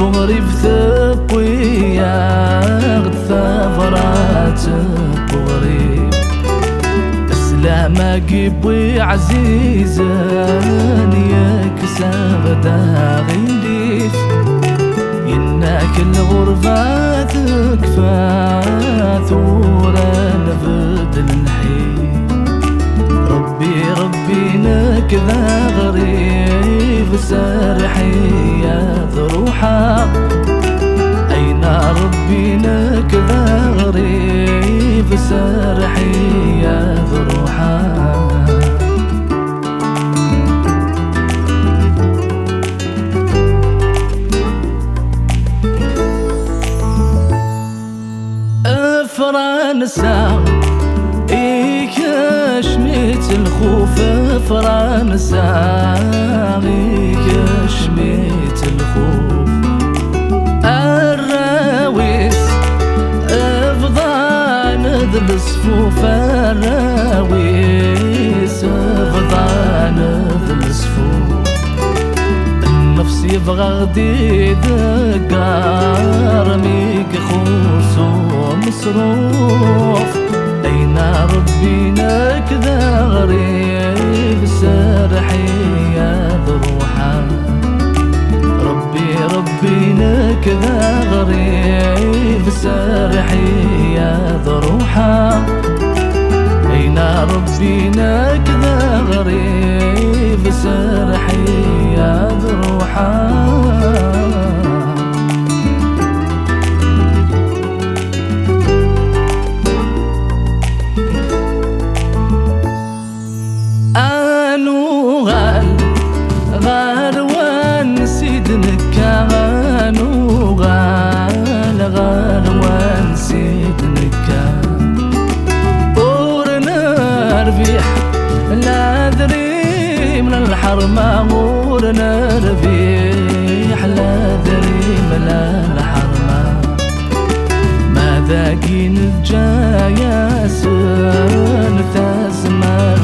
بغريب ثقوية غد ثفرات بغريب سلامة قبوي عزيزان ياك سابدا غليف يناك الغربة تكفى ثورة نبدل نحيف ربي نكذا غريب سارحي يا ذروحة أين ربي نكذا غريب سارحي يا ذروحة فرنسا إيك شميت الخوف فرنسا إيك شميت الخوف الراويس أفضان ذل الصفوف الراويس أفضان ذل الصفوف النفس يبغى غدي دقار ميك خوص ومصروف أين ربي نكذا غريب سارحي يا ذروحة ربي نكذا غريب سارحي يا ذروحة أين ربي نكذا غريب سارحي يا ذروحة لا دري من الحرمة غورنا ربيح لا دري من الحرمة ما ذاقين الجاية سنة تسمى